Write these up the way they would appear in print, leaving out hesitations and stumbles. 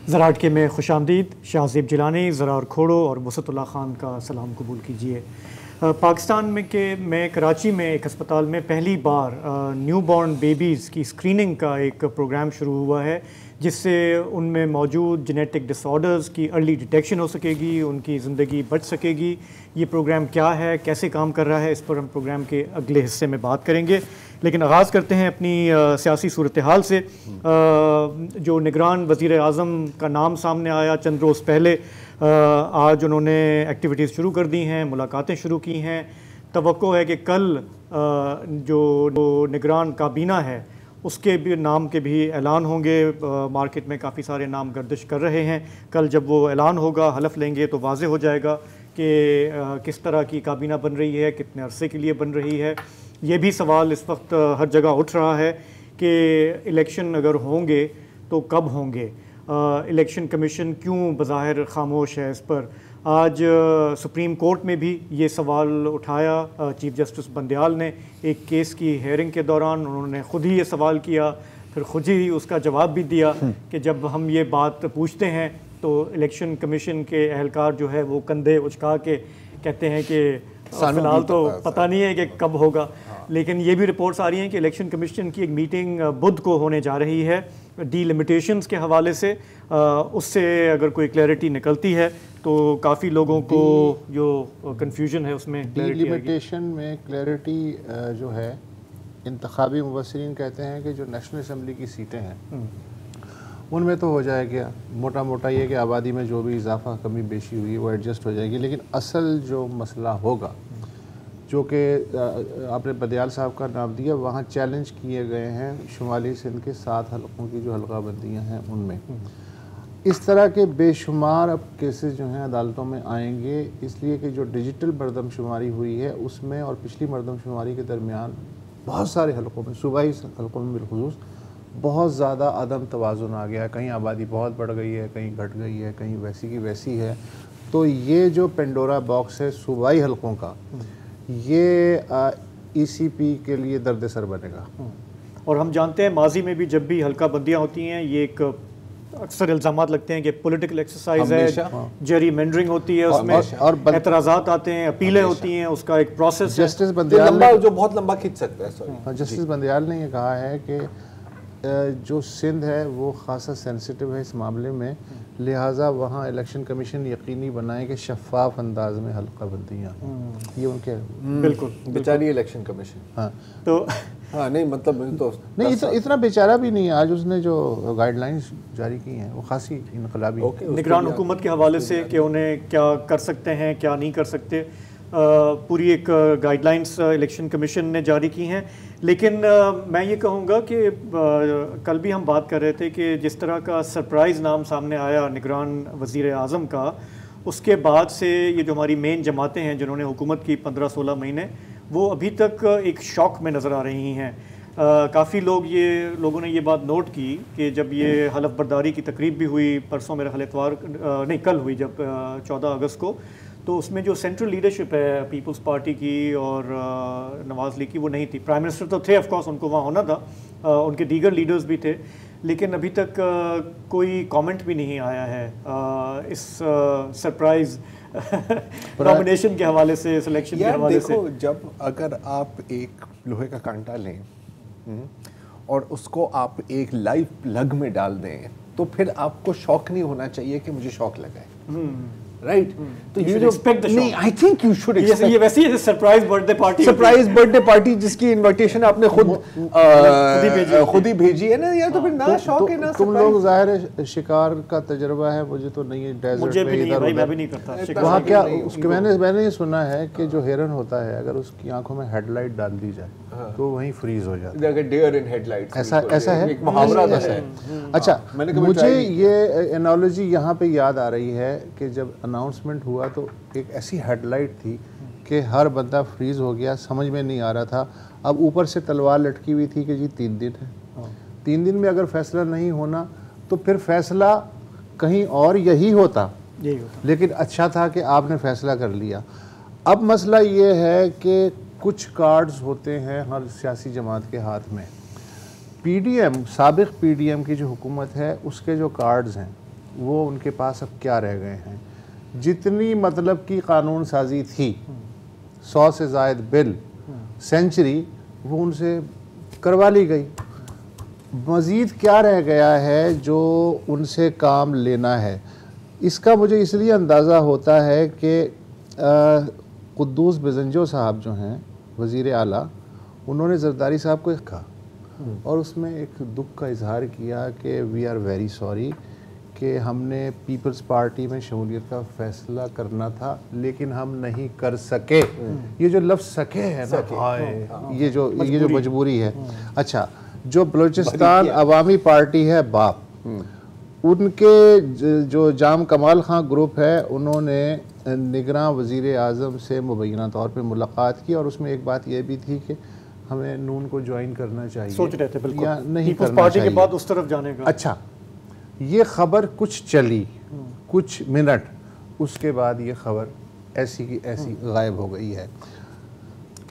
ज़राट के में खुशामदीद। शाहज़ेब जिलानी, ज़रार खोड़ो और वसतुल्लाह ख़ान का सलाम कबूल कीजिए। पाकिस्तान में कराची में एक अस्पताल में पहली बार न्यू बॉर्न बेबीज़ की स्क्रीनिंग का एक प्रोग्राम शुरू हुआ है, जिससे उनमें मौजूद जेनेटिक डिसऑर्डर्स की अर्ली डिटेक्शन हो सकेगी, उनकी ज़िंदगी बच सकेगी। ये प्रोग्राम क्या है, कैसे काम कर रहा है, इस पर हम प्रोग्राम के अगले हिस्से में बात करेंगे। लेकिन आगाज़ करते हैं अपनी सियासी सूरत हाल से। जो निगरान वज़ीर आज़म का नाम सामने आया चंद रोज़ पहले, आज उन्होंने एक्टिविटीज़ शुरू कर दी हैं, मुलाकातें शुरू की हैं। तवक्को है कि कल जो निगरान काबीना है उसके भी नाम के भी ऐलान होंगे। मार्केट में काफ़ी सारे नाम गर्दिश कर रहे हैं। कल जब वो ऐलान होगा, हलफ लेंगे, तो वाज़े हो जाएगा कि किस तरह की काबीना बन रही है, कितने अरसे के लिए बन रही है। ये भी सवाल इस वक्त हर जगह उठ रहा है कि इलेक्शन अगर होंगे तो कब होंगे। इलेक्शन कमीशन क्यों बज़ाहिर खामोश है इस पर। आज सुप्रीम कोर्ट में भी ये सवाल उठाया चीफ जस्टिस बंदयाल ने एक केस की हेयरिंग के दौरान। उन्होंने ख़ुद ही ये सवाल किया, फिर ख़ुद ही उसका जवाब भी दिया कि जब हम ये बात पूछते हैं तो इलेक्शन कमीशन के एहलकार जो है वो कंधे उचका के कहते हैं कि फ़िलहाल तो पता नहीं है कि कब होगा। लेकिन ये भी रिपोर्ट्स आ रही हैं कि इलेक्शन कमीशन की एक मीटिंग बुध को होने जा रही है डीलिमिटेशंस के हवाले से। उससे अगर कोई क्लैरिटी निकलती है तो काफ़ी लोगों को जो कन्फ्यूजन है उसमें डीलिमिटेशन में क्लैरिटी जो है, इंतखाबी मुबस्सिरीन कहते हैं कि जो नेशनल असम्बली की सीटें हैं उनमें तो हो जाएगा मोटा मोटा ये कि आबादी में जो भी इजाफा कमी बेशी हुई वो एडजस्ट हो जाएगी। लेकिन असल जो मसला होगा, जो कि आपने बंदयाल साहब का नाम दिया, वहाँ चैलेंज किए गए हैं शुमाली सिंध के 7 हलकों की जो हल्का बंदियाँ हैं उनमें। इस तरह के बेशुमार अब केसेस जो हैं अदालतों में आएंगे, इसलिए कि जो डिजिटल मरदमशुमारी हुई है उसमें और पिछली मरदमशुमारी के दरमियान बहुत सारे हलकों में, सूबाई हलकों में बिलखुसूस बहुत ज़्यादा अदम तवाज़ुन आ गया है। कहीं आबादी बहुत बढ़ गई है, कहीं घट गई है, कहीं वैसी की वैसी है। तो ये जो पेंडोरा बॉक्स है सूबाई हलकों का, ये ECP के लिए दर्द-ए-सर बनेगा। और हम जानते हैं माजी में भी जब भी हल्का बंदियाँ होती हैं, ये एक अक्सर इल्ज़ामात लगते हैं कि पॉलिटिकल एक्सरसाइज है, जेरी मेंडरिंग होती है, उसमें और एतराज़ात आते हैं, अपीलें होती हैं, उसका एक प्रोसेस है जस्टिस बंदयाल जो बहुत लंबा खींच सकता है। जस्टिस बंदयाल ने ये कहा है कि जो सिंध है वो खासा सेंसिटिव है इस मामले में, लिहाजा वहाँ इलेक्शन कमीशन यकीनी बनाए कि शफाफ अंदाज में हल्का बंदियाँ। ये उनके बिल्कुल बेचारी इलेक्शन कमीशन। हाँ तो हाँ नहीं मतलब तो नहीं इतना बेचारा भी नहीं है। आज उसने जो गाइडलाइंस जारी की हैं वो खासी इनकलाबी निगरान हुकूमत के हवाले से कि उन्हें क्या कर सकते हैं, क्या नहीं कर सकते। पूरी एक गाइडलाइंस इलेक्शन कमीशन ने जारी की हैं। लेकिन मैं ये कहूँगा कि कल भी हम बात कर रहे थे कि जिस तरह का सरप्राइज़ नाम सामने आया निगरान वज़ीर आज़म का, उसके बाद से ये जो हमारी मेन जमातें हैं जिन्होंने हुकूमत की 15-16 महीने, वो अभी तक एक शॉक में नज़र आ रही हैं। काफ़ी लोगों ने ये बात नोट की कि जब ये हलफ बर्दारी की तकरीब भी हुई परसों, मेरे ख्याल इतवार नहीं कल हुई, जब 14 अगस्त को, तो उसमें जो सेंट्रल लीडरशिप है पीपल्स पार्टी की और नवाज़ लीग की वो नहीं थी। प्राइम मिनिस्टर तो थे, ऑफ कोर्स उनको वहाँ होना था, उनके दीगर लीडर्स भी थे, लेकिन अभी तक कोई कमेंट भी नहीं आया है इस सरप्राइज़ नॉमिनेशन के हवाले से, सिलेक्शन के हवाले से। जब अगर आप एक लोहे का कांटा लें और उसको आप एक लाइव प्लग में डाल दें तो फिर आपको शौक नहीं होना चाहिए कि मुझे शौक लगा है, राइट? तो ये जो नहीं, I think you should expect. ये वैसे ही सरप्राइज बर्थडे पार्टी जिसकी इनविटेशन आपने खुद ही भेजी है ना यार, तो फिर ना शौक है ना। तुम लोग जाहिर है शिकार का तजुर्बा है, मुझे तो नहीं है। डेजर्ट में इधर उधर मैं भी नहीं करता वहाँ क्या उसके मैंने ये सुना है कि जो हिरन होता है अगर उसकी आंखों में हेडलाइट डाल दी जाए तो वहीं फ्रीज हो जाता है। डेयर इन हेडलाइट्स ऐसा है, एक मुहावरा ऐसा है। अच्छा, मुझे ये एनालॉजी यहाँ पे याद आ रही है कि जब अनाउंसमेंट हुआ तो एक ऐसी हेडलाइट थी कि हर बंदा फ्रीज हो गया, समझ में नहीं आ रहा था। अब ऊपर से तलवार लटकी हुई थी कि जी 3 दिन है, 3 दिन में अगर फैसला नहीं होना तो फिर फैसला कहीं और यही होता, लेकिन अच्छा था कि आपने फैसला कर लिया। अब मसला ये है कि कुछ कार्ड्स होते हैं हर सियासी जमात के हाथ में। PDM, साबिक PDM की जो हुकूमत है उसके जो कार्ड्स हैं वो उनके पास अब क्या रह गए हैं। जितनी मतलब की कानून साजी थी, 100 से ज़ायद बिल, सेंचुरी, वो उनसे करवा ली गई। मज़ीद क्या रह गया है जो उनसे काम लेना है। इसका मुझे इसलिए अंदाज़ा होता है कि कुद्दूस बेजंजो साहब जो हैं वज़ीर आला, उन्होंने जरदारी साहब को कहा और उसमें एक दुख का इजहार किया कि वी आर वेरी सॉरी कि हमने पीपल्स पार्टी में शमूलियत का फैसला करना था लेकिन हम नहीं कर सके। ये जो लफ्ज़ सके है ना भाई, ये जो मजबूरी है। अच्छा, जो बलूचिस्तान अवामी पार्टी है बाप, उनके जो जाम कमाल खां ग्रुप है, उन्होंने निगरान वज़ीर आज़म से मुबैना तौर पर मुलाकात की और उसमें एक बात यह भी थी कि हमें नून को ज्वाइन करना चाहिए, सोच रहे थे बिल्कुल, या नहीं पीपल्स करना पार्टी चाहिए। के बाद उस तरफ जाने का। अच्छा, ये खबर कुछ चली, कुछ मिनट, उसके बाद ये खबर ऐसी की ऐसी गायब हो गई है।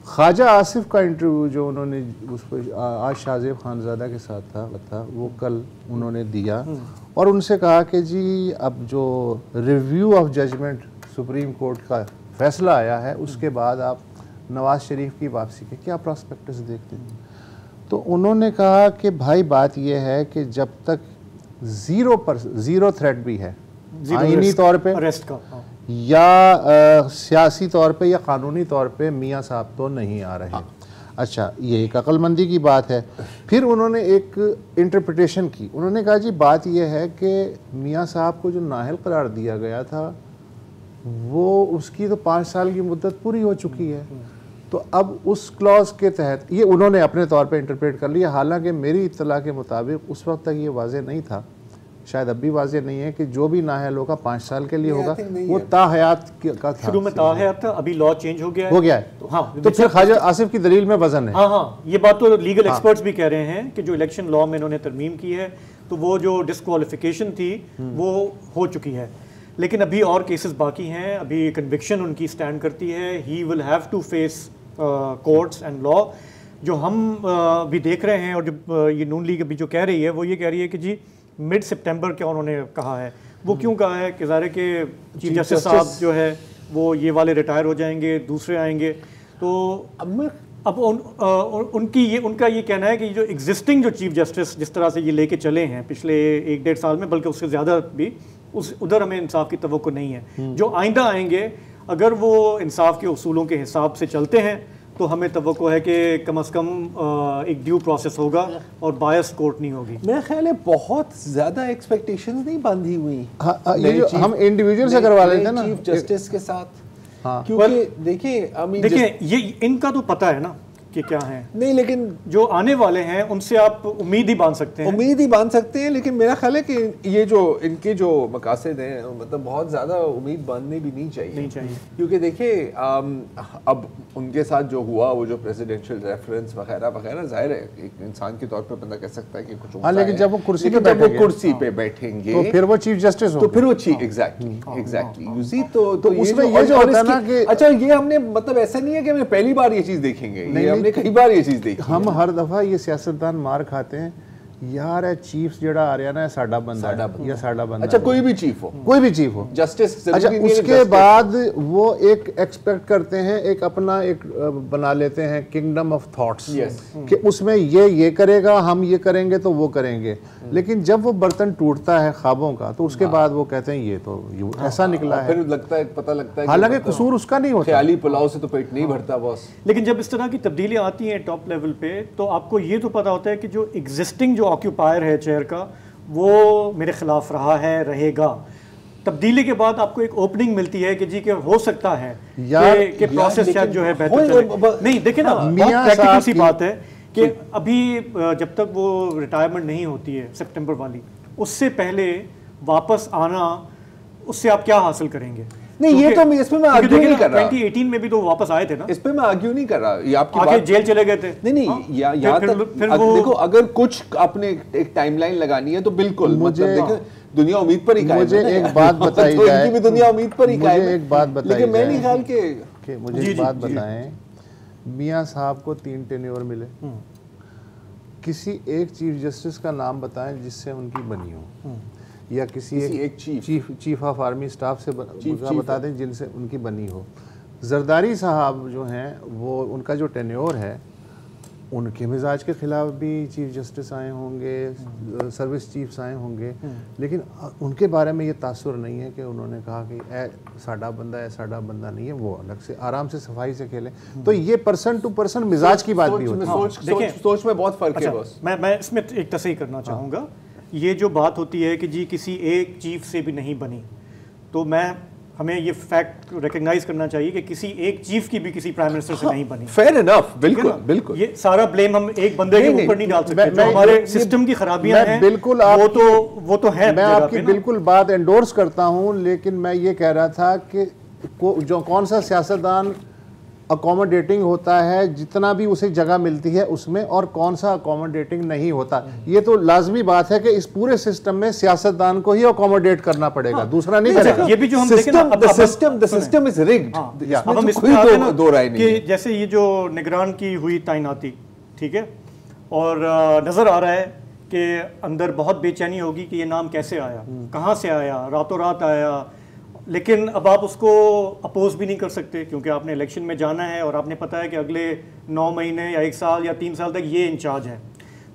ख्वाजा आसिफ का इंटरव्यू जो उन्होंने उस पर आज शाहजेब खानज़ादा के साथ था वो कल उन्होंने दिया और उनसे कहा कि जी अब जो review of judgement Supreme Court का फैसला आया है उसके बाद आप नवाज़ शरीफ की वापसी के क्या प्रॉस्पेक्टस देखते हैं। तो उन्होंने कहा कि भाई बात यह है कि जब तक ज़ीरो थ्रेट भी है आईनी तौर पे अरेस्ट का, या सियासी तौर पे या कानूनी तौर पे मियाँ साहब तो नहीं आ रहे। अच्छा, ये एक अक्लमंदी की बात है। फिर उन्होंने एक इंटरप्रिटेशन की, उन्होंने कहा जी बात यह है कि मियाँ साहब को जो नाअहल करार दिया गया था वो उसकी तो 5 साल की मुद्दत पूरी हो चुकी है, तो अब उस क्लॉज के तहत, ये उन्होंने अपने तौर पे इंटरप्रेट कर लिया। हालांकि मेरी इत्तला के मुताबिक उस वक्त तक ये वाज़ेह नहीं था, शायद अब भी वाज़ेह नहीं है कि जो भी नाअहल होगा 5 साल के लिए होगा, वो ताहयात का था। शुरू में ताहयात था, अभी लॉ चेंज हो गया है। तो हाँ, तो फिर ख्वाजा आसिफ की दलील में वजन है। हाँ, ये बात तो लीगल एक्सपर्ट्स भी कह रहे हैं कि जो इलेक्शन लॉ में इन्होंने तरमीम की है तो वो जो डिस्क्वालिफिकेशन थी वो हो चुकी है, लेकिन अभी और केसेस बाकी हैं। अभी कन्विक्शन उनकी स्टैंड करती है, he will have to face courts and law. जो हम भी देख रहे हैं और जो ये नून लीग अभी जो कह रही है वो ये कह रही है कि जी मिड सितंबर क्या उन्होंने कहा है। वो क्यों कहा है कि ज़ाहिर है कि चीफ जस्टिस साहब जो है वो ये वाले रिटायर हो जाएंगे, दूसरे आएंगे, तो अब उनका ये कहना है कि जो एग्जिस्टिंग जो चीफ जस्टिस जिस तरह से ये लेके चले हैं पिछले 1-1.5 साल में, बल्कि उससे ज़्यादा भी, उधर हमें इंसाफ की तवक्को नहीं है। जो आइंदा आएंगे अगर वो इंसाफ के उसूलों के हिसाब से चलते हैं तो हमें तवक्को है कि कम से कम एक ड्यू प्रोसेस होगा और बायस कोर्ट नहीं होगी। मेरा ख्याल है बहुत ज़्यादा एक्सपेक्टेशंस नहीं बांधी हुई। ये जो हम इंडिविजुअल से करवा लेते हैं ना चीफ जस्टिस के साथ, हाँ, क्योंकि देखिए ये इनका तो पता है ना कि क्या है, नहीं, लेकिन जो आने वाले हैं उनसे आप उम्मीद ही बांध सकते हैं। उम्मीद ही बांध सकते हैं, लेकिन मेरा ख्याल है कि ये जो इनके जो मकासद हैं मतलब बहुत ज़्यादा उम्मीद बांधनी भी नहीं चाहिए, क्योंकि देखिए अब उनके साथ जो हुआ वो जो प्रेसिडेंशियल रेफरेंस वगैरह वगैरह, जाहिर है एक इंसान के तौर पर बंदा कह सकता है कि कुछ, हाँ, लेकिन जब वो कुर्सी पे बैठेंगे तो फिर वो चीफ जस्टिस तो फिर वो चीफ एग्जैक्टली यूजी तो उसमें ये जो होता है ना कि अच्छा, ये हमने मतलब ऐसा नहीं है कि हमने पहली बार ये चीज़ देखेंगे, ये हमने कई बार ये चीज़ देखी। हम हर दफ़ा ये सियासतदान मार खाते हैं यार, है चीफ जेड़ा आ रहा ना साडा बंदा या साडा बंदा। अच्छा, कोई भी चीफ हो जस्टिस। अच्छा, उसके बाद वो एक एक्सपेक्ट करते हैं, एक अपना एक बना लेते हैं किंगडम ऑफ थॉट्स कि उसमें ये करेगा, हम ये करेंगे तो वो करेंगे, लेकिन जब वो बर्तन टूटता है ख्वाबों का तो उसके बाद वो कहते हैं ये तो ऐसा निकला है, फिर लगता है, पता लगता है हालांकि कसूर उसका नहीं होता, ख्याली पुलाव से तो पेट नहीं भरता बॉस। लेकिन जब इस तरह की तब्दीलियां आती हैं टॉप लेवल पे तो आपको ये तो पता होता है कि जो एग्जिस्टिंग जो ऑक्यूपायर है चेयर का वो मेरे खिलाफ रहा है, रहेगा। तब्दीली के बाद आपको एक ओपनिंग मिलती है कि जी के हो सकता है कि प्रोसेस शायद जो है बेहतर चले। नहीं, देखिए ना, बहुत प्रैक्टिकल सी बात है कि अभी जब तक वो रिटायरमेंट नहीं होती है सितंबर वाली, उससे पहले वापस आना, उससे आप क्या हासिल करेंगे? नहीं, ये तो मैं इसमें मैं आर्ग्यू नहीं कर रहा। 2018 में भी तो वापस आए थे ना, इस पे मैं आर्ग्यू नहीं कर रहा। ये आपकी बात, जेल चले गए थे। नहीं, यहाँ तक देखो, अगर कुछ आपने एक टाइमलाइन लगानी है तो बिल्कुल, मतलब देखो दुनिया उम्मीद पर ही कायम है। मुझे एक बात बताई जाए, भी दुनिया उम्मीद पर ही कायम है। एक बात बताई, लेकिन मैं नहीं ख्याल के मुझे एक बात बताएं, मियाँ साहब को 3 टेन्योर मिले, किसी एक चीफ जस्टिस का नाम बताएं जिससे उनकी बनी हो। या किसी एक चीफ ऑफ आर्मी स्टाफ से बता दें जिनसे उनकी बनी हो। जरदारी साहब जो हैं वो उनका जो टेन्योर है उनके मिजाज के ख़िलाफ़ भी चीफ जस्टिस आए होंगे, सर्विस चीफ्स आए होंगे, लेकिन उनके बारे में ये तासुर नहीं है कि उन्होंने कहा कि साडा बंदा है, साडा बंदा नहीं है, वो अलग से आराम से सफाई से खेलें। तो ये पर्सन टू पर्सन मिजाज की बात भी होती है। सोच में बहुत फ़र्क है बॉस। मैं इसमें एक तस्हीह करना चाहूँगा। ये जो बात होती है कि जी किसी एक चीफ से भी नहीं बनी, तो हमें ये फैक्ट रिकग्नाइज करना चाहिए कि किसी एक चीफ की भी किसी प्राइम मिनिस्टर से नहीं बनी। फेयर इनफ, बिल्कुल बिल्कुल। ये सारा ब्लेम हम एक बंदे के ऊपर नहीं डाल सकते। जो हमारे सिस्टम की खराबियां हैं बिल्कुल वो तो है। मैं आपकी बिल्कुल बात एंडोर्स करता हूं, लेकिन मैं ये कह रहा था कि जो कौन सा सियासतदान अकोमोडेटिंग होता है जितना भी उसे जगह मिलती है उसमें, और कौन सा अकोमोडेटिंग नहीं होता, ये तो लाजमी बात है कि इस पूरे सिस्टम में सियासतदान को ही अकोमोडेट करना पड़ेगा। दूसरा नहीं करेगा। ये भी जो हम देखें ना, सिस्टम इज रिग्ड। अब हम इसमें आते हैं दो राय कि जैसे ये जो निगरान की हुई तैनाती, ठीक है, और नजर आ रहा है कि अंदर बहुत बेचैनी होगी कि ये नाम कैसे आया, कहाँ से आया, रातों रात आया, लेकिन अब आप उसको अपोज भी नहीं कर सकते क्योंकि आपने इलेक्शन में जाना है और आपने पता है कि अगले 9 महीने या 1 साल या 3 साल तक ये इंचार्ज है,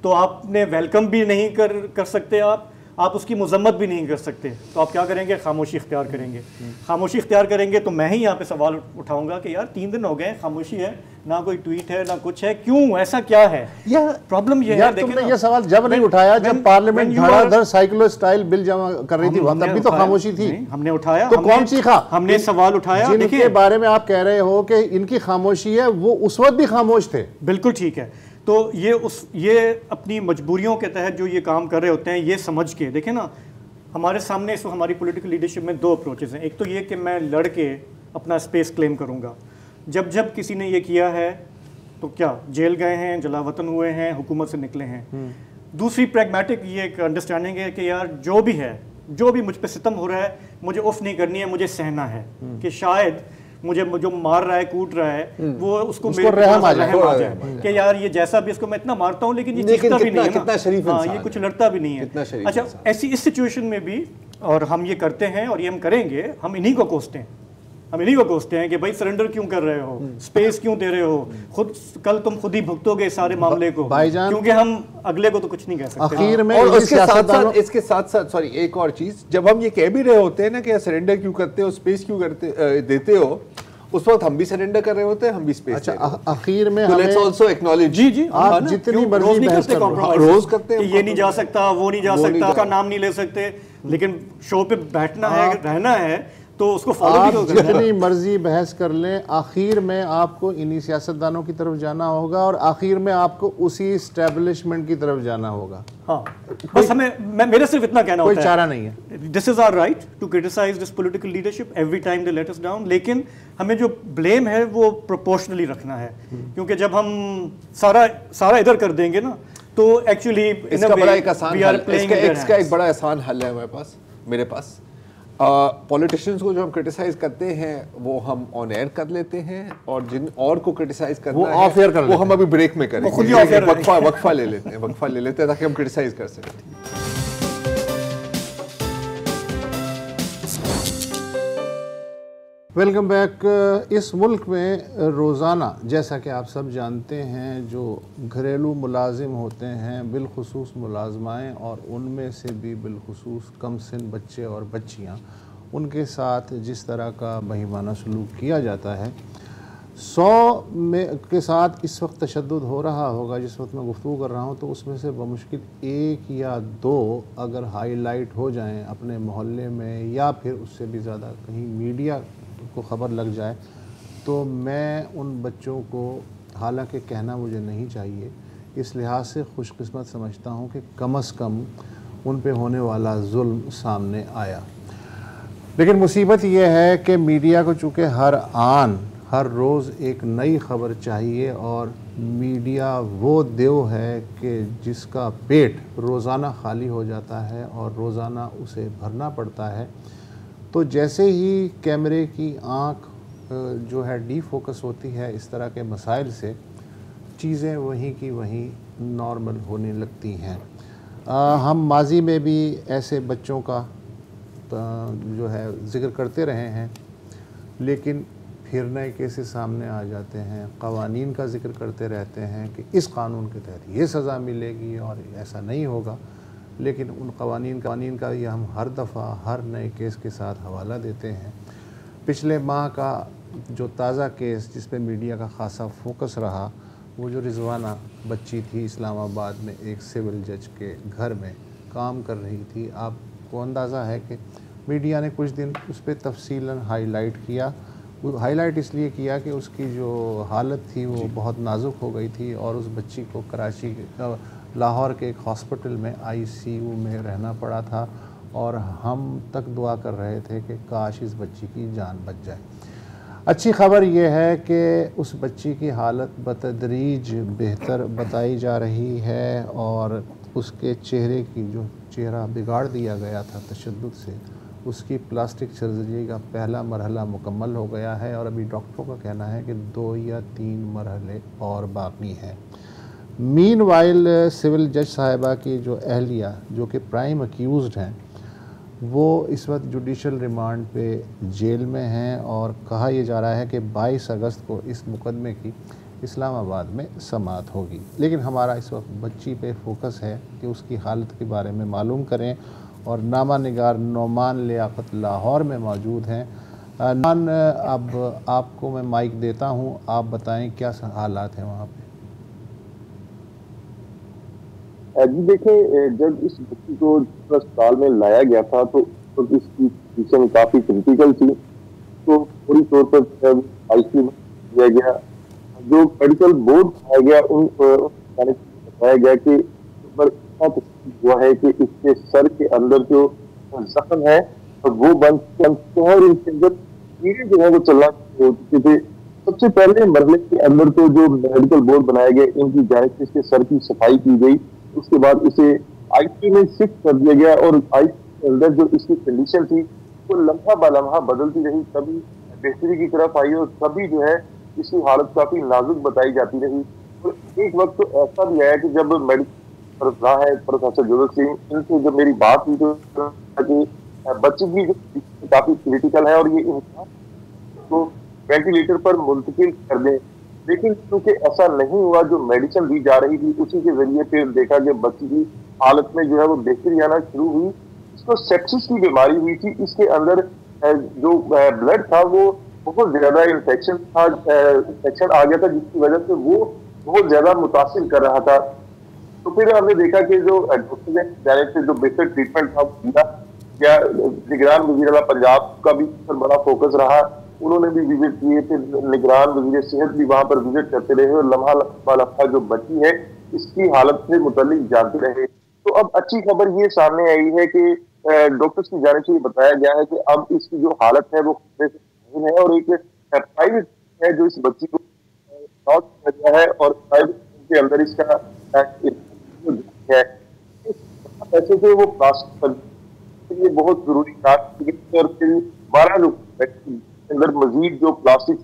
तो आपने वेलकम भी नहीं कर सकते, आप उसकी मजम्मत भी नहीं कर सकते। तो आप क्या करेंगे? खामोशी इख्तियार करेंगे। खामोशी इख्तियार करेंगे तो मैं ही यहाँ पे सवाल उठाऊंगा कि यार 3 दिन हो गए, खामोशी है, ना कोई ट्वीट है ना कुछ है, क्यों, ऐसा क्या है? प्रॉब्लम ये है। तुमने ये सवाल जब नहीं उठाया जब पार्लियामेंट धड़ाधड़ साइक्लो स्टाइल बिल जमा कर रही थी, तब भी तो खामोशी थी। हमने उठाया, तो कौन सीखा? हमने सवाल उठाया। जिनके बारे में आप कह रहे हो कि इनकी खामोशी है, वो उस वक्त भी खामोश थे। बिल्कुल ठीक है। तो ये अपनी मजबूरियों के तहत जो ये काम कर रहे होते हैं, ये समझ के देखें ना, हमारे सामने इस हमारी पॉलिटिकल लीडरशिप में 2 अप्रोचेस हैं। एक तो ये कि मैं लड़ के अपना स्पेस क्लेम करूंगा। जब किसी ने ये किया है तो क्या जेल गए हैं, जलावतन हुए हैं, हुकूमत से निकले हैं। दूसरी प्रैग्मेटिक ये एक अंडरस्टैंडिंग है कि यार जो भी मुझ पे सितम हो रहा है, मुझे उफ नहीं करनी है, मुझे सहना है कि शायद मुझे जो मार रहा है, कूट रहा है, वो उसको रहम आ जाए कि यार ये जैसा भी इसको मैं इतना मारता हूँ लेकिन ये चीखता भी नहीं है, कितना शरीफ इंसान है, ये कुछ लड़ता भी नहीं है। अच्छा, ऐसी इस सिचुएशन में भी, और हम ये करते हैं और ये हम करेंगे, हम इन्हीं को कोसते हैं कि भाई सरेंडर क्यों कर रहे हो, स्पेस क्यों दे रहे हो, कल तुम खुद ही भुगतोगे सारे मामले को, क्योंकि हम अगले को तो कुछ नहीं कह सकते। आखिर में और इसके साथ साथ सॉरी एक और चीज, जब हम ये कह भी रहे होते हैं ना कि सरेंडर क्यों करते हो, स्पेस क्यों देते हो, उस वक्त हम भी सरेंडर कर रहे होते हैं, हम भी स्पेस। अच्छा, आखिर में लेट्स आल्सो एक्नॉलेज। जी आप जितनी मर्जी बहस करो, रोज करते हैं, ये नहीं जा सकता, वो नहीं जा सकता, उसका नाम नहीं ले सकते, लेकिन शो पे बैठना है, रहना है, तो उसको फॉलो भी तो करना है। जितनी मर्जी बहस कर लें, आखिर में आपको इन्हीं सियासतदानों की तरफ जाना होगा और आखिर में आपको उसी एस्टेब्लिशमेंट की तरफ जाना होगा। हाँ, बस मेरे सिर्फ इतना कहना होता है, कोई चारा नहीं है। This is our right to criticise this political leadership every time they let us down, लेकिन हमें जो ब्लेम है वो प्रोपोर्शनली रखना है, क्योंकि जब हम सारा इधर कर देंगे ना, तो एक्चुअली इसका बड़ा एक आसान हल है मेरे पास। पॉलिटिशियंस को जो हम क्रिटिसाइज करते हैं वो हम ऑन एयर कर लेते हैं, और जिन और को क्रिटिसाइज करना वो ऑफ एयर कर वो हम अभी ब्रेक में करेंगे, वक्फा ले लेते हैं ताकि हम क्रिटिसाइज कर सकें। Welcome back. इस मुल्क में रोज़ाना, जैसा कि आप सब जानते हैं, जो घरेलू मुलाजिम होते हैं, बिलखुसूस मुलाजमाएँ, और उनमें से भी बिलखुसूस कम सिन बच्चे और बच्चियाँ, उनके साथ जिस तरह का बहिमाना सलूक किया जाता है, 100 में के साथ इस वक्त तशद्दुद हो रहा होगा जिस वक्त मैं गुफ्तगू कर रहा हूँ, तो उसमें से बमुश्किल 1 या 2 अगर हाईलाइट हो जाएँ अपने मोहल्ले में, या फिर उससे भी ज़्यादा कहीं मीडिया को ख़बर लग जाए, तो मैं उन बच्चों को, हालांकि कहना मुझे नहीं चाहिए, इस लिहाज से खुशकिस्मत समझता हूँ कि कम से कम उन पे होने वाला जुल्म सामने आया। लेकिन मुसीबत यह है कि मीडिया को चूँकि हर रोज़ एक नई ख़बर चाहिए, और मीडिया वो देव है कि जिसका पेट रोज़ाना खाली हो जाता है और रोज़ाना उसे भरना पड़ता है। तो जैसे ही कैमरे की आँख जो है डीफोकस होती है इस तरह के मसाइल से, चीज़ें वहीं की वहीं नॉर्मल होने लगती हैं। हम माजी में भी ऐसे बच्चों का जो है ज़िक्र करते रहे हैं, लेकिन फिर नए केसेस सामने आ जाते हैं। क़वानीन का ज़िक्र करते रहते हैं कि इस कानून के तहत ये सज़ा मिलेगी और ऐसा नहीं होगा, लेकिन उन क़वानीन का ये हम हर दफ़ा हर नए केस के साथ हवाला देते हैं। पिछले माह का जो ताज़ा केस जिस पे मीडिया का ख़ासा फोकस रहा, वो जो रिजवाना बच्ची थी इस्लामाबाद में एक सिविल जज के घर में काम कर रही थी, आपको अंदाज़ा है कि मीडिया ने कुछ दिन उस पर तफसीलन हाईलाइट किया। वो हाईलाइट इसलिए किया कि उसकी जो हालत थी वो बहुत नाजुक हो गई थी और उस बच्ची को कराची लाहौर के एक हॉस्पिटल में ICU में रहना पड़ा था, और हम तक दुआ कर रहे थे कि काश इस बच्ची की जान बच जाए। अच्छी खबर यह है कि उस बच्ची की हालत बतदरीज बेहतर बताई जा रही है और उसके चेहरे की जो चेहरा बिगाड़ दिया गया था तशद्दुद से, उसकी प्लास्टिक सर्जरी का पहला मरहला मुकम्मल हो गया है और अभी डॉक्टरों का कहना है कि 2 या 3 मरहले और बाकी हैं। मीनवाइल सिविल जज साहिबा की जो अहलिया जो कि प्राइम अक्यूज़्ड हैं, वो इस वक्त जुडिशल रिमांड पे जेल में हैं और कहा यह जा रहा है कि 22 अगस्त को इस मुकदमे की इस्लामाबाद में समाअत होगी। लेकिन हमारा इस वक्त बच्ची पे फोकस है कि उसकी हालत के बारे में मालूम करें, और नामा निगार नोमान लियाकत लाहौर में मौजूद हैं। नान, अब आपको मैं माइक देता हूं, आप बताएं क्या हालात हैं वहाँ पे। जी देखें, जब इस बच्ची को अस्पताल में लाया गया था तो इसकी कंडीशन काफ़ी क्रिटिकल थी, तो पूरी तौर पर ICU में लिया गया। जो मेडिकल बोर्ड आया गया उन बताया गया कि हुआ है कि इसके सर के अंदर जो जख्म है वो बन चुके हैं और इनके अंदर कीड़े जो है वो चलना हो चुके थे। सबसे पहले मरहले के अंदर तो जो मेडिकल बोर्ड बनाया गया, इनकी जानिब से इसके सर की सफाई की गई। उसके बाद इसे ICU में शिफ्ट कर दिया गया और ICU के अंदर जो इसकी कंडीशन थी वो लम्हा ब लम्हा बदलती रही, कभी बेहतरी की तरफ आई और कभी जो है इसकी हालत काफी नाजुक बताई जाती रही। और एक वक्त तो ऐसा भी आया कि जब मेडिकल है प्रोफेसर जोसेफ सिंह, इनसे जब मेरी बात हुई तो बच्ची की जो काफी क्रिटिकल है और ये तो वेंटिलेटर पर मुंतकिल कर दें, लेकिन क्योंकि ऐसा नहीं हुआ, जो मेडिसिन दी जा रही थी उसी के जरिए फिर देखा कि बच्ची की हालत में जो है वो बेहतरी आना शुरू हुई। इसको सेप्सिस की बीमारी हुई थी, इसके अंदर जो ब्लड था वो बहुत ज्यादा इन्फेक्शन आ गया था, जिसकी वजह से वो बहुत ज्यादा मुतासिर कर रहा था। तो फिर हमने देखा कि जो डॉक्टर ने जाने से जो बेहतर ट्रीटमेंट था दिया, या निगरान वज़ीर पंजाब का भी बड़ा फोकस रहा, उन्होंने भी विजिट किए, फिर निगरान वज़ीर सेहत भी वहां पर विजिट करते रहे और लम्हा जो बच्ची है इसकी हालत से मुतल्लिक जानते रहे। तो अब अच्छी खबर ये सामने आई है कि डॉक्टर्स की जानिब से बताया गया है कि अब इसकी जो हालत है वो है और एक प्राइवेट है जो इस बच्ची को किया गया है और प्राइवेट के अंदर इसका है पैसे से वो प्लास्टिक ये बहुत जरूरी काम और फिर 12 लोग अंदर मजीद जो प्लास्टिक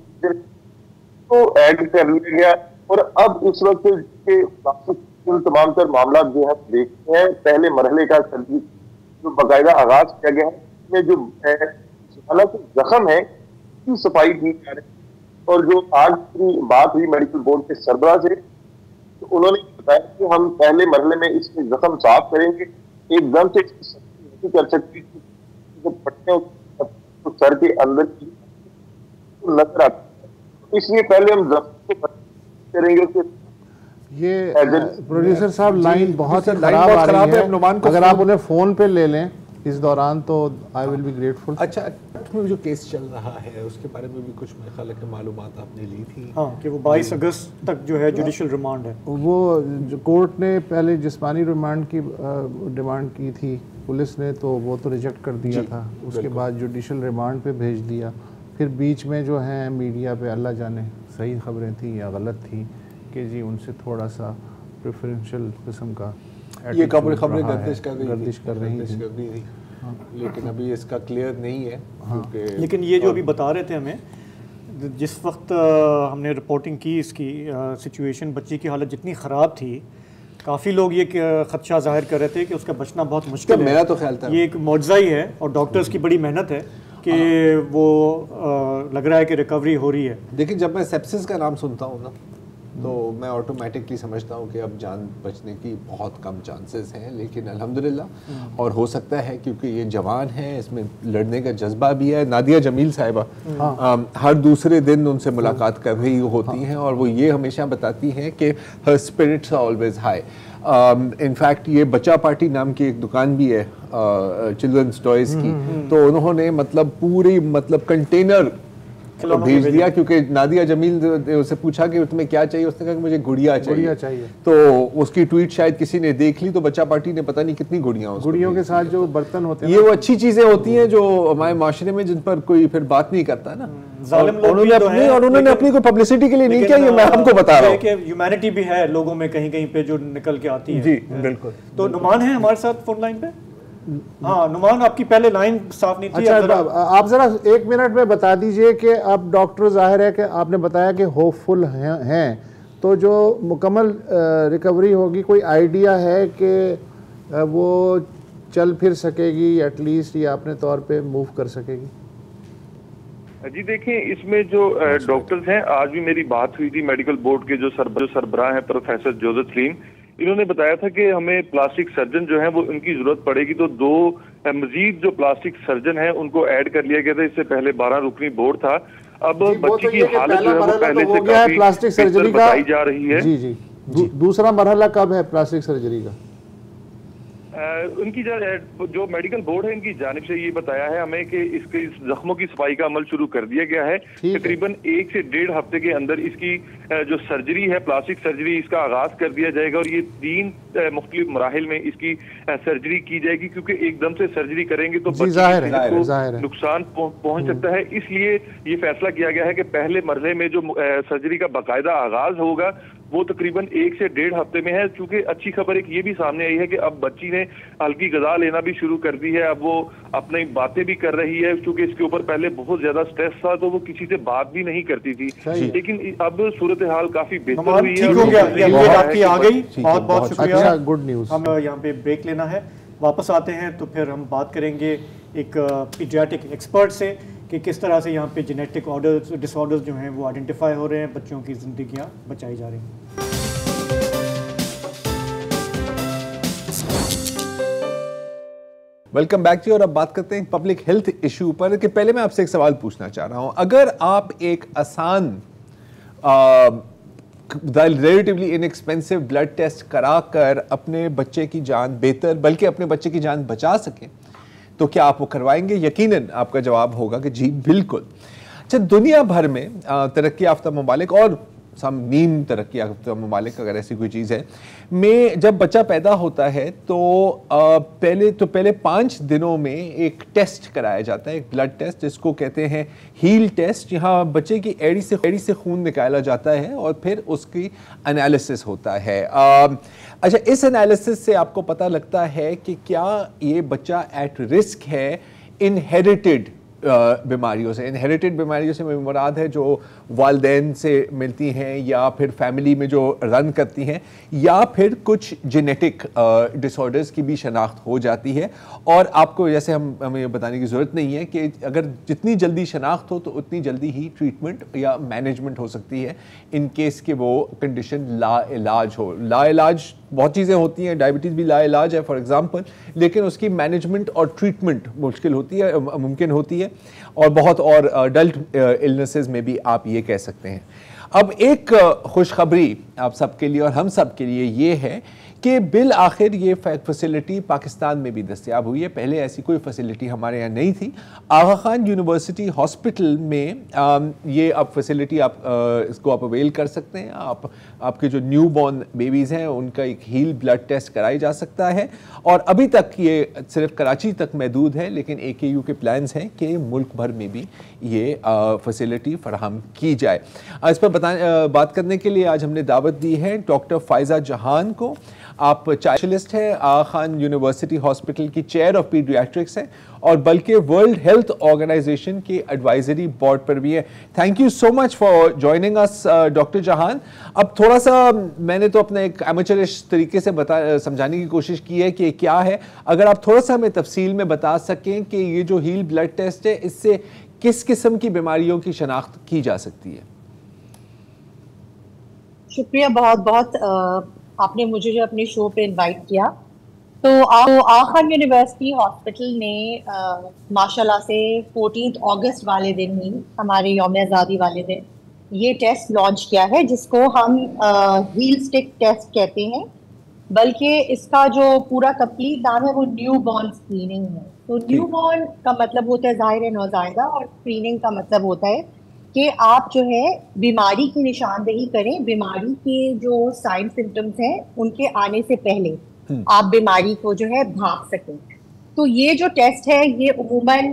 को ऐड कर लिया गया। और अब इस वक्त के प्लास्टिक तमाम तर मामला जो है देखते हैं, पहले मरहले का जो बाकायदा आगाज किया गया है, इसमें जो हालांकि जख्म है की सफाई की जा रही है। और जो आज की बात हुई मेडिकल बोर्ड के सरबराह से, तो उन्होंने बताया कि हम पहले मरहले में इसके जख्म साफ करेंगे, एकदम से नहीं कर सकते, जो पट्टियां तो सर के अंदर की नजर आती है, इसलिए पहले हम जख्म को करेंगे कि ये प्रोड्यूसर साहब लाइन बहुत ही खराब आ रही है, अगर आप उन्हें फोन पे ले लें इस दौरान तो आई विल बी ग्रेटफुल। अच्छा, में जो केस चल रहा है उसके बारे में भी कुछ मेरे ख्याल है मालूमात आपने ली थी। हाँ, कि वो 22 अगस्त तक जो है जुडिशल रिमांड है। वो जो कोर्ट ने पहले जिस्मानी रिमांड की डिमांड की थी पुलिस ने, तो वो तो रिजेक्ट कर दिया था। उसके बाद जुडिशल रिमांड पे भेज दिया। फिर बीच में जो है मीडिया पे अल्लाह जाने सही खबरें थी या गलत थी कि जी उनसे थोड़ा सा प्रेफरेंशियल किस्म का ये खबरें गर्दिश कर रही थी। लेकिन अभी इसका क्लियर नहीं है। लेकिन ये जो अभी बता रहे थे हमें, जिस वक्त हमने रिपोर्टिंग की इसकी सिचुएशन, बच्ची की हालत जितनी ख़राब थी, काफ़ी लोग ये खदशा जाहिर कर रहे थे कि उसका बचना बहुत मुश्किल है। मेरा तो ख्याल था ये एक मौजज़ा ही है और डॉक्टर्स की बड़ी मेहनत है कि वो लग रहा है कि रिकवरी हो रही है। देखिए, जब मैं सेप्सिस का नाम सुनता हूँ ना, तो मैं ऑटोमेटिकली समझता हूँ कि अब जान बचने की बहुत कम चांसेस हैं, लेकिन अल्हम्दुलिल्लाह, और हो सकता है क्योंकि ये जवान है, इसमें लड़ने का जज्बा भी है। नादिया जमील साहिबा हर दूसरे दिन उनसे मुलाकात कर रही होती हैं और वो ये हमेशा बताती हैं कि हर spirits are always high. In fact ये बच्चा पार्टी नाम की एक दुकान भी है चिल्ड्रंस टॉयज की, तो उन्होंने मतलब पूरी कंटेनर भेज दिया, क्योंकि नादिया जमील ने उससे पूछा कि तुम्हें क्या चाहिए, उसने कहा कि मुझे गुड़िया चाहिए। तो उसकी ट्वीट शायद किसी ने देख ली, तो बच्चा पार्टी ने पता नहीं कितनी गुड़ियों के साथ जो बर्तन होते हैं, ये वो अच्छी चीजें होती हैं जो हमारे माशरे में जिन पर कोई फिर बात नहीं करता ना। उन्होंने अपनी को पब्लिसिटी के लिए नहीं किया, ये मैं आपको बता रहा हूँ कि ह्यूमैनिटी भी है लोगों में कहीं कहीं पे जो निकल के आती है। जी बिल्कुल। तो नुमान है हमारे साथ फोन लाइन पे। हाँ नुमान, आपकी पहले लाइन साफ नहीं थी। अच्छा, आप जरा 1 मिनट में बता दीजिए कि अब डॉक्टर, जाहिर है कि आपने बताया कि होपफुल हैं, तो जो मुकम्मल रिकवरी होगी, कोई आइडिया है कि वो चल फिर सकेगी, एटलीस्ट या अपने तौर पे मूव कर सकेगी? जी देखिए, इसमें जो डॉक्टर्स हैं, आज भी मेरी बात हुई थी मेडिकल बोर्ड के जो सरबराह हैं प्रोफेसर जोसेफ सलीम, इन्होंने बताया था कि हमें प्लास्टिक सर्जन जो है वो उनकी जरूरत पड़ेगी, तो 2 मजीद जो प्लास्टिक सर्जन है उनको ऐड कर लिया गया था। इससे पहले 12 रुकनी बोर्ड था। अब बच्ची की हालत जो है वो पहले से काफी प्लास्टिक सर्जरी बताई जा रही है। जी। दूसरा मरहला कब है प्लास्टिक सर्जरी का? उनकी जो मेडिकल बोर्ड है, इनकी जानिब से ये बताया है हमें कि इसके इस जख्मों की सफाई का अमल शुरू कर दिया गया है। तकरीबन 1 से 1.5 हफ्ते के अंदर इसकी जो सर्जरी है, प्लास्टिक सर्जरी, इसका आगाज कर दिया जाएगा और ये 3 मुख्तलिफ मराहिल में इसकी सर्जरी की जाएगी, क्योंकि एकदम से सर्जरी करेंगे तो बच्चे को नुकसान पहुंच सकता है। इसलिए ये फैसला किया गया है कि पहले मरहले में जो सर्जरी का बाकायदा आगाज होगा वो तकरीबन 1 से 1.5 हफ्ते में है। चूंकि अच्छी खबर एक ये भी सामने आई है कि अब बच्ची ने हल्की गजा लेना भी शुरू कर दी है, अब वो अपनी बातें भी कर रही है। चूंकि इसके ऊपर पहले बहुत ज्यादा स्ट्रेस था तो वो किसी से बात भी नहीं करती थी, लेकिन अब सूरत हाल काफी बेहतर हुई है। आपकी आ गई, बहुत बहुत शुक्रिया, गुड न्यूज। हम यहाँ पे ब्रेक लेना है, वापस आते हैं तो फिर हम बात करेंगे एक पीडियाट्रिक एक्सपर्ट से कि किस तरह से यहाँ पे जेनेटिक डिसऑर्डर्स जो हैं वो आइडेंटिफाई हो रहे हैं, बच्चों की ज़िंदगियाँ बचाई जा रही हैं। वेलकम बैक जी। और अब बात करते हैं पब्लिक हेल्थ इशू पर। कि पहले मैं आपसे एक सवाल पूछना चाह रहा हूं, अगर आप एक आसान रिलेटिवली इनएक्सपेंसिव ब्लड टेस्ट कराकर अपने बच्चे की जान बेहतर, बल्कि अपने बच्चे की जान बचा सकें, तो क्या आप वो करवाएंगे? यकीनन आपका जवाब होगा कि जी बिल्कुल। अच्छा, दुनिया भर में तरक्की याफ्ता ममालिक और नीम तरक्की याफ्ता ममालिक, अगर ऐसी कोई चीज़ है, में जब बच्चा पैदा होता है तो पहले 5 दिनों में एक टेस्ट कराया जाता है, एक ब्लड टेस्ट जिसको कहते हैं हील टेस्ट। यहाँ बच्चे की एड़ी से खून निकाला जाता है और फिर उसकी एनालिसिस होता है। अच्छा, इस एनालिसिस से आपको पता लगता है कि क्या ये बच्चा एट रिस्क है इनहेरिटेड बीमारियों से। इनहेरिटेड बीमारियों से मेरी मुराद है जो वालिदैन से मिलती हैं या फिर फैमिली में जो रन करती हैं, या फिर कुछ जेनेटिक डिसऑर्डर्स की भी शनाख्त हो जाती है। और आपको जैसे हमें बताने की ज़रूरत नहीं है कि अगर जितनी जल्दी शनाख्त हो तो उतनी जल्दी ही ट्रीटमेंट या मैनेजमेंट हो सकती है, इन केस कि वो कंडीशन लाइलाज हो। लाइलाज बहुत चीज़ें होती हैं, डायबिटीज़ भी लाइलाज है फॉर एग्जांपल, लेकिन उसकी मैनेजमेंट और ट्रीटमेंट मुश्किल होती है, मुमकिन होती है, और बहुत और अडल्ट इलनेसेस में भी आप ये कह सकते हैं। अब एक खुशखबरी आप सबके लिए और हम सब के लिए ये है कि बिल आखिर ये फैसिलिटी पाकिस्तान में भी दस्तयाब हुई है। पहले ऐसी कोई फैसिलिटी हमारे यहाँ नहीं थी। आगा खान यूनिवर्सिटी हॉस्पिटल में ये अब फैसिलिटी आप इसको आप अवेल कर सकते हैं। आपके जो न्यू बॉर्न बेबीज़ हैं उनका एक हील ब्लड टेस्ट कराई जा सकता है, और अभी तक ये सिर्फ कराची तक महदूद है, लेकिन AKU के प्लान्स हैं कि मुल्क भर में भी ये फैसिलिटी फराहम की जाए। इस पर बात करने के लिए आज हमने दावत दी है डॉक्टर फायजा जहान को। आप स्पेशलिस्ट हैं, आगा खान यूनिवर्सिटी हॉस्पिटल की चेयर ऑफ पीडियाट्रिक्स हैं और बल्कि वर्ल्ड हेल्थ ऑर्गेनाइजेशन के एडवाइजरी बोर्ड पर भी है। Thank you so much for joining us doctor जहान। अब थोड़ा सा मैंने तो अपने एक एमेचरिश तरीके से समझाने की कोशिश की है कि क्या है, अगर आप थोड़ा सा हमें तफसील में बता सकें कि ये जो हील ब्लड टेस्ट है इससे किस किस्म की बीमारियों की शनाख्त की जा सकती है। शुक्रिया बहुत बहुत, आपने मुझे जो अपने शो पे इनवाइट किया। तो आगा खान यूनिवर्सिटी हॉस्पिटल ने माशाल्लाह से 14 अगस्त वाले दिन ही, हमारे यौम आज़ादी वाले दिन, ये टेस्ट लॉन्च किया है जिसको हम हील स्टिक टेस्ट कहते हैं। बल्कि इसका जो पूरा कंप्लीट नाम है वो न्यू बॉर्न स्क्रीनिंग है। तो न्यू बॉर्न का मतलब होता है ज़ाहिर है नौज़ायदा, और स्क्रीनिंग का मतलब होता है कि आप जो है बीमारी की निशानदेही करें, बीमारी के जो साइन सिम्टम्स हैं उनके आने से पहले आप बीमारी को जो है भांप सकें। तो ये जो टेस्ट है ये उमूमन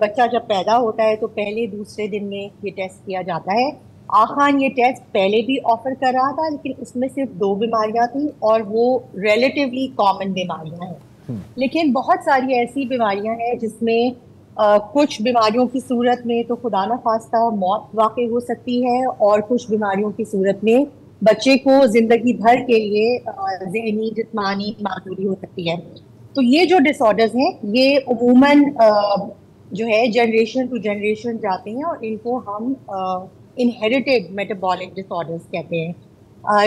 बच्चा जब पैदा होता है तो पहले दूसरे दिन में ये टेस्ट किया जाता है। आगा खान ये टेस्ट पहले भी ऑफर कर रहा था, लेकिन उसमें सिर्फ 2 बीमारियां थी और वो रिलेटिवली कॉमन बीमारियां हैं। लेकिन बहुत सारी ऐसी बीमारियां हैं जिसमें कुछ बीमारियों की सूरत में तो खुदा न खास्ता मौत वाक़ई हो सकती है, और कुछ बीमारियों की सूरत में बच्चे को जिंदगी भर के लिए ज़हनी जिस्मानी माजूरी हो सकती है। तो ये जो डिसऑर्डर्स हैं ये उमूमन जो है जनरेशन टू जनरेशन जाते हैं और इनको हम इनहेरिटेड मेटाबॉलिक डिसऑर्डर्स कहते हैं।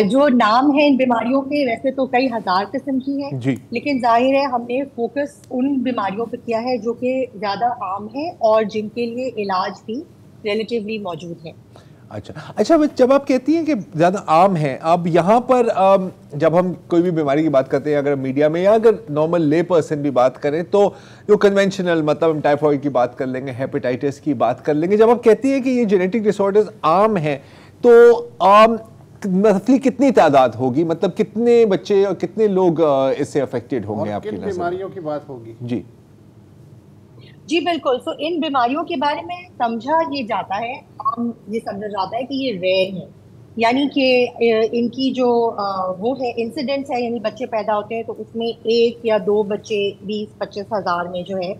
जो नाम है इन बीमारियों के वैसे तो कई हजार किस्म की है, लेकिन जाहिर है हमने फोकस उन बीमारियों पर किया है जो कि ज़्यादा आम है और जिनके लिए इलाज भी रिलेटिवली मौजूद है। अच्छा, जब आप कहती हैं कि ज़्यादा आम है, अब यहाँ पर जब हम कोई भी बीमारी की बात करते हैं, अगर मीडिया में या अगर नॉर्मल ले पर्सन भी बात करें तो जो कन्वेंशनल मतलब हम टाइफाइड की बात कर लेंगे, हेपेटाइटिस की बात कर लेंगे। जब आप कहती हैं कि ये जेनेटिक डिसऑर्डर्स आम हैं तो मतलब कितनी तादाद होगी, मतलब कितने बच्चे और कितने लोग इससे अफेक्टेड होंगे आपकी नज़र में? बीमारियों की बात होगी। जी बिल्कुल। तो इन बीमारियों के बारे में समझा ये जाता है, आम ये समझा जाता है कि ये रेयर है, यानी कि इनकी जो वो है इंसिडेंट्स है, यानी बच्चे पैदा होते हैं तो उसमें 1 या 2 बच्चे 20-25 हज़ार में जो है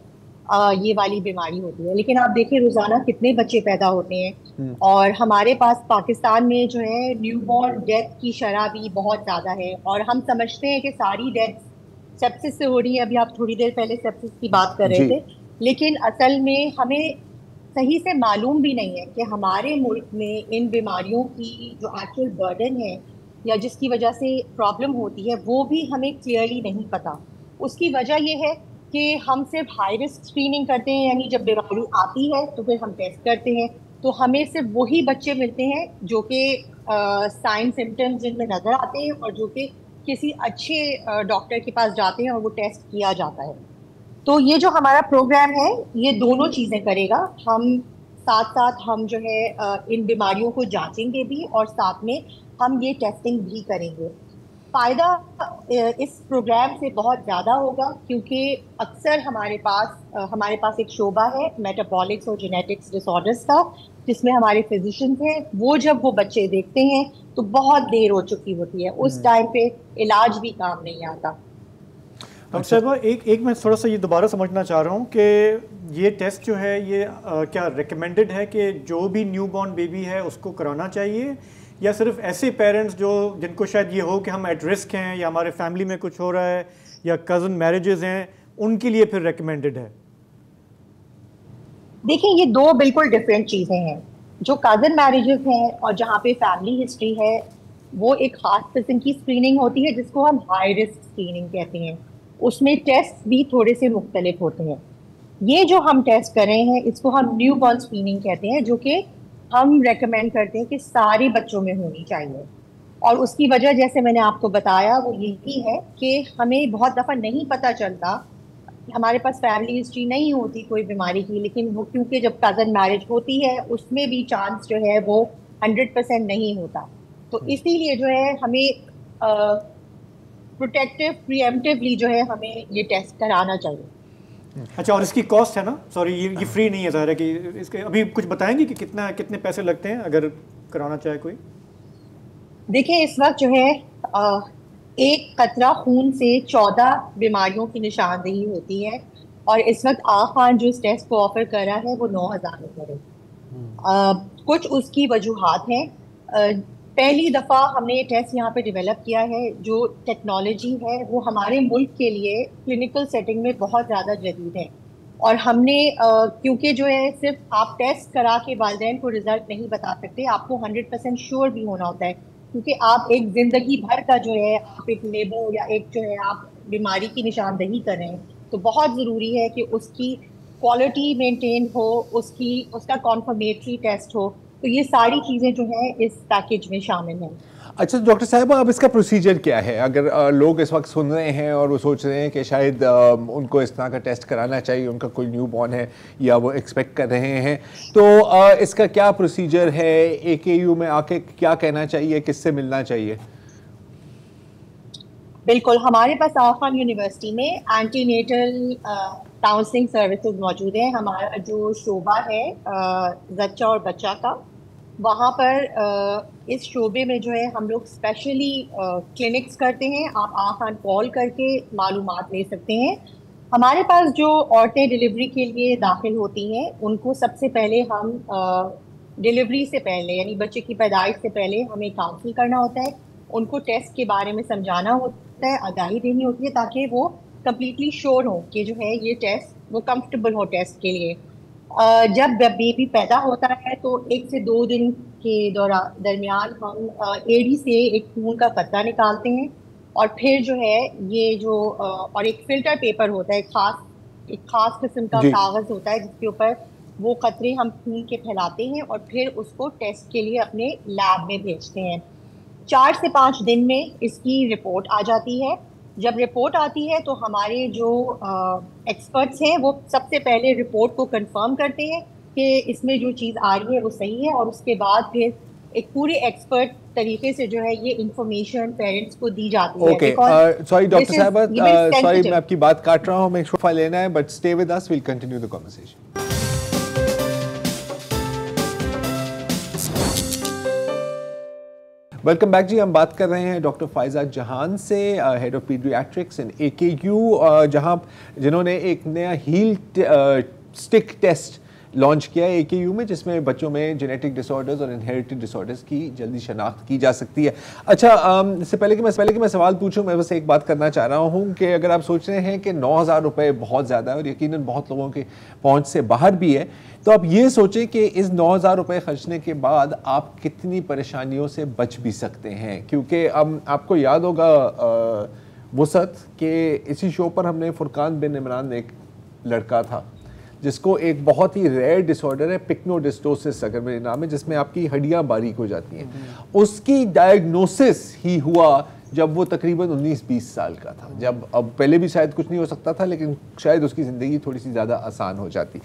ये वाली बीमारी होती है। लेकिन आप देखिए रोजाना कितने बच्चे पैदा होते हैं, और हमारे पास पाकिस्तान में जो है न्यूबॉर्न डेथ की शरह भी बहुत ज़्यादा है, और हम समझते हैं कि सारी डेथ सेप्सिस से हो रही है। अभी आप थोड़ी देर पहले सेप्सिस की बात कर रहे थे, लेकिन असल में हमें सही से मालूम भी नहीं है कि हमारे मुल्क में इन बीमारियों की जो एक्चुअल बर्डन है या जिसकी वजह से प्रॉब्लम होती है वो भी हमें क्लियरली नहीं पता। उसकी वजह ये है कि हम सिर्फ हाई रिस्क स्क्रीनिंग करते हैं, यानी जब बीमारी आती है तो फिर हम टेस्ट करते हैं तो हमें सिर्फ वही बच्चे मिलते हैं जो कि साइन सिम्टम्स जिनमें नज़र आते हैं और जो कि किसी अच्छे डॉक्टर के पास जाते हैं और वो टेस्ट किया जाता है। तो ये जो हमारा प्रोग्राम है ये दोनों चीज़ें करेगा। हम साथ साथ हम जो है इन बीमारियों को जांचेंगे भी और साथ में हम ये टेस्टिंग भी करेंगे। फ़ायदा इस प्रोग्राम से बहुत ज़्यादा होगा क्योंकि अक्सर हमारे पास एक शोबा है मेटाबॉलिक्स और जेनेटिक्स डिसऑर्डर्स का, जिसमें हमारे फिजिशियंस हैं। वो जब वो बच्चे देखते हैं तो बहुत देर हो चुकी होती है, उस टाइम पे इलाज भी काम नहीं आता। डॉक्टर साहबा, एक मैं थोड़ा सा ये दोबारा समझना चाह रहा हूँ कि ये टेस्ट जो है ये क्या रिकमेंडेड है कि जो भी न्यूबॉर्न बेबी है उसको कराना चाहिए, या सिर्फ ऐसे पेरेंट्स जिनको शायद ये हो कि हम एट रिस्क हैं या हमारे फैमिली में कुछ हो रहा है या कज़न मैरिजेस हैं उनके लिए फिर रिकमेंडेड है? देखिए ये 2 बिल्कुल डिफरेंट चीज़ें हैं। जो कज़न मैरिजेस हैं और जहाँ पे फैमिली हिस्ट्री है वो एक ख़ास किस्म की स्क्रीनिंग होती है जिसको हम हाई रिस्क स्क्रीनिंग कहते हैं। उसमें टेस्ट भी थोड़े से मुख्तलिफ होते हैं। ये जो हम टेस्ट कर रहे हैं इसको हम न्यूबॉर्न स्क्रीनिंग कहते हैं, जो कि हम रेकमेंड करते हैं कि सारे बच्चों में होनी चाहिए। और उसकी वजह जैसे मैंने आपको बताया वो यही है कि हमें बहुत दफ़ा नहीं पता चलता, हमारे पास फैमिली हिस्ट्री नहीं होती कोई बीमारी की, लेकिन वो क्योंकि जब कज़न मैरिज होती है उसमें भी चांस जो है वो 100% नहीं होता। तो इसीलिए जो है हमें प्रोटेक्टिव प्रीएम्प्टिवली जो है हमें ये टेस्ट कराना चाहिए। अच्छा, और इसकी कॉस्ट है ना, सॉरी ये फ्री नहीं है ज़ाहिर है कि इसके अभी कुछ बताएंगे कि कितने पैसे लगते हैं अगर कराना चाहे कोई? देखिए, इस वक्त जो है एक कतरा खून से 14 बीमारियों की निशानदेही होती है, और इस वक्त आखान जो इस टेस्ट को ऑफर कर रहा है वो 9,000 रुपये है। कुछ उसकी वजूहात हैं। पहली दफ़ा हमने ये टेस्ट यहाँ पे डेवलप किया है। जो टेक्नोलॉजी है वो हमारे मुल्क के लिए क्लिनिकल सेटिंग में बहुत ज़्यादा जदीद है, और हमने क्योंकि जो है सिर्फ आप टेस्ट करा के वालिदैन को रिजल्ट नहीं बता सकते, आपको 100% श्योर भी होना होता है, क्योंकि आप एक ज़िंदगी भर का जो है आप एक लेबर या एक जो है आप बीमारी की निशानदही कर रहे हैं, तो बहुत ज़रूरी है कि उसकी क्वालिटी मेंटेन हो, उसका कॉन्फर्मेटरी टेस्ट हो। तो ये सारी चीज़ें जो है इस पैकेज में शामिल हैं। अच्छा डॉक्टर साहिबा, अब इसका प्रोसीजर क्या है? अगर लोग इस वक्त सुन रहे हैं और वो सोच रहे हैं कि शायद उनको इस तरह का टेस्ट कराना चाहिए, उनका कोई न्यू बॉर्न है या वो एक्सपेक्ट कर रहे हैं, तो इसका क्या प्रोसीजर है? AKU में आके क्या कहना चाहिए, किससे मिलना चाहिए? बिल्कुल, हमारे पास आखान यूनिवर्सिटी में एंटीनेटल काउंसलिंग सर्विसेज मौजूद हैं। हमारा जो शोबा है जच्चा और बच्चा का, वहाँ पर इस शोबे में जो है हम लोग स्पेशली क्लिनिक्स करते हैं। आप आखान कॉल करके मालूमात ले सकते हैं। हमारे पास जो औरतें डिलीवरी के लिए दाखिल होती हैं, उनको सबसे पहले हम डिलीवरी से पहले यानी बच्चे की पैदाइश से पहले हमें काउंसिल करना होता है, उनको टेस्ट के बारे में समझाना होता है, आगाही देनी होती है, ताकि वो कम्प्लीटली श्योर हो कि जो है ये टेस्ट वो कंफर्टेबल हो टेस्ट के लिए। जब बेबी पैदा होता है तो 1 से 2 दिन के दरमियान हम एड़ी से एक खून का कतरा निकालते हैं, और फिर जो है ये जो और एक फिल्टर पेपर होता है, एक खास किस्म का कागज होता है जिसके ऊपर वो कतरे हम खून के फैलाते हैं, और फिर उसको टेस्ट के लिए अपने लैब में भेजते हैं। 4 से 5 दिन में इसकी रिपोर्ट आ जाती है। जब रिपोर्ट आती है तो हमारे जो एक्सपर्ट्स हैं वो सबसे पहले रिपोर्ट को कंफर्म करते हैं कि इसमें जो चीज़ आ रही है वो सही है, और उसके बाद फिर एक पूरे एक्सपर्ट तरीके से जो है ये इंफॉर्मेशन पेरेंट्स को दी जाती है। ओके, सॉरी डॉक्टर साहिबा, सॉरी मैं आपकी बात काट रहा हूँ, मैं एक फाइल लेना है, but stay with us, will continue the conversation. Welcome back ji. हम बात कर रहे हैं डॉक्टर फायजा जहान से, head of paediatrics in AKU, जिन्होंने एक नया हील स्टिक टेस्ट लॉन्च किया है AKU में, जिसमें बच्चों में जेनेटिक डिसऑर्डर्स और इनहेरिटेड डिसऑर्डर्स की जल्दी शनाख्त की जा सकती है। अच्छा, इससे पहले कि मैं सवाल पूछूं, मैं बस एक बात करना चाह रहा हूं कि अगर आप सोच रहे हैं कि 9,000 रुपये बहुत ज़्यादा है और यकीनन बहुत लोगों के पहुंच से बाहर भी है, तो आप ये सोचें कि इस 9,000 रुपये खर्चने के बाद आप कितनी परेशानियों से बच भी सकते हैं। क्योंकि आपको याद होगा वसत कि इसी शो पर हमने फुरकान बिन इमरान, एक लड़का था जिसको एक बहुत ही रेयर डिसऑर्डर है पिक्नोडिस्टोसिस, अगर मेरे नाम है, जिसमें आपकी हड्डियां बारीक हो जाती हैं, उसकी डायग्नोसिस ही हुआ जब वो तकरीबन 19-20 साल का था। जब अब पहले भी शायद कुछ नहीं हो सकता था, लेकिन शायद उसकी ज़िंदगी थोड़ी सी ज़्यादा आसान हो जाती।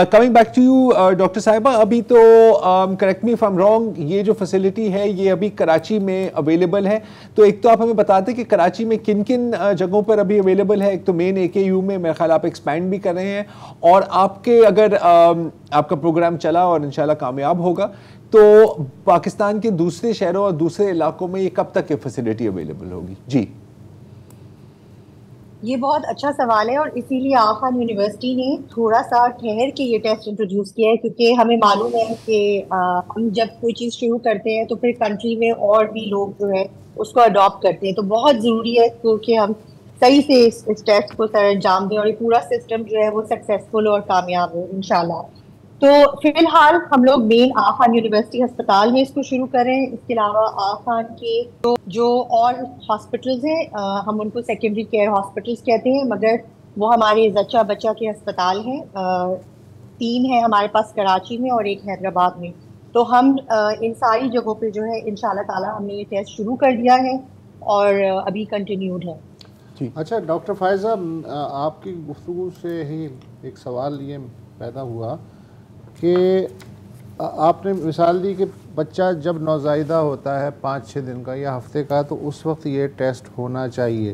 Coming back to you doctor साहिबा, अभी तो correct me if I am wrong, ये जो फैसिलिटी है ये अभी कराची में अवेलेबल है, तो एक तो आप हमें बताते कि कराची में किन किन जगहों पर अभी अवेलेबल है। एक तो मेन AKU में मेरे ख्याल आप एक्सपैंड भी कर रहे हैं, और आपके अगर आपका प्रोग्राम चला और इंशाल्लाह कामयाब होगा तो पाकिस्तान के दूसरे शहरों और दूसरे इलाकों में ये कब तक ये फैसिलिटी अवेलेबल होगी? जी, ये बहुत अच्छा सवाल है, और इसीलिए आखान यूनिवर्सिटी ने थोड़ा सा ठहर के ये टेस्ट इंट्रोड्यूस किया है, क्योंकि हमें मालूम है कि हम जब कोई चीज़ शुरू करते हैं तो फिर कंट्री में और भी लोग जो है उसको अडॉप्ट करते हैं, तो बहुत ज़रूरी है क्योंकि हम सही से इस टेस्ट को सर अंजाम दें और ये पूरा सिस्टम जो है वो सक्सेसफुल और कामयाब हो इंशाल्लाह। तो फिलहाल हम लोग मेन आखान यूनिवर्सिटी अस्पताल में इसको शुरू कर रहे हैं। इसके अलावा आखान के जो और हॉस्पिटल्स हैं, हम उनको सेकेंडरी केयर हॉस्पिटल्स कहते हैं, मगर वो हमारे जच्चा बच्चा के अस्पताल हैं। 3 हैं हमारे पास कराची में और 1 हैदराबाद में। तो हम इन सारी जगहों पे जो है इंशाल्लाह ताला हमने ये टेस्ट शुरू कर दिया है और अभी कंटिन्यूड है। अच्छा डॉक्टर फायजा, आपकी गुफ्तगू से ही एक सवाल ये पैदा हुआ कि आपने मिसाल दी कि बच्चा जब नौज़ायदा होता है 5-6 दिन का या हफ्ते का, तो उस वक्त ये टेस्ट होना चाहिए।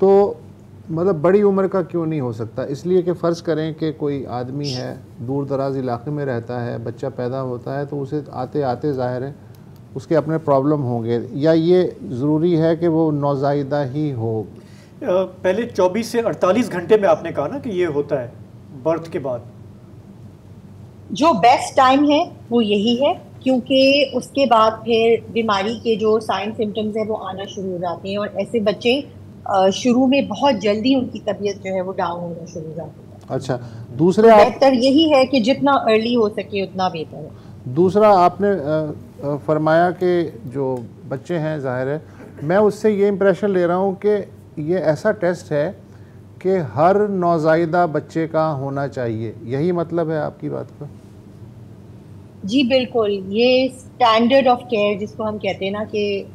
तो मतलब बड़ी उम्र का क्यों नहीं हो सकता? इसलिए कि फ़र्ज़ करें कि कोई आदमी है, दूर दराज इलाके में रहता है, बच्चा पैदा होता है, तो उसे आते आते ज़ाहिर है उसके अपने प्रॉब्लम होंगे, या ये ज़रूरी है कि वो नौज़ायदा ही हो? पहले 24 से 48 घंटे में आपने कहा ना कि ये होता है बर्थ के बाद। जो बेस्ट टाइम है वो यही है, क्योंकि उसके बाद फिर बीमारी के जो साइन सिम्टम्स हैं वो आना शुरू हो जाते हैं, और ऐसे बच्चे शुरू में बहुत जल्दी उनकी तबीयत जो है वो डाउन होना शुरू हो जाती है। अच्छा, दूसरे आप बेहतर यही है कि जितना अर्ली हो सके उतना बेहतर है। दूसरा आपने फरमाया कि जो बच्चे हैं, ज़ाहिर है मैं उससे ये इम्प्रेशन ले रहा हूँ कि ये ऐसा टेस्ट है कि हर नौज़ायदा बच्चे का होना चाहिए, यही मतलब है आपकी बात का? जी बिल्कुल, ये स्टैंडर्ड ऑफ केयर जिसको हम कहते हैं ना, कि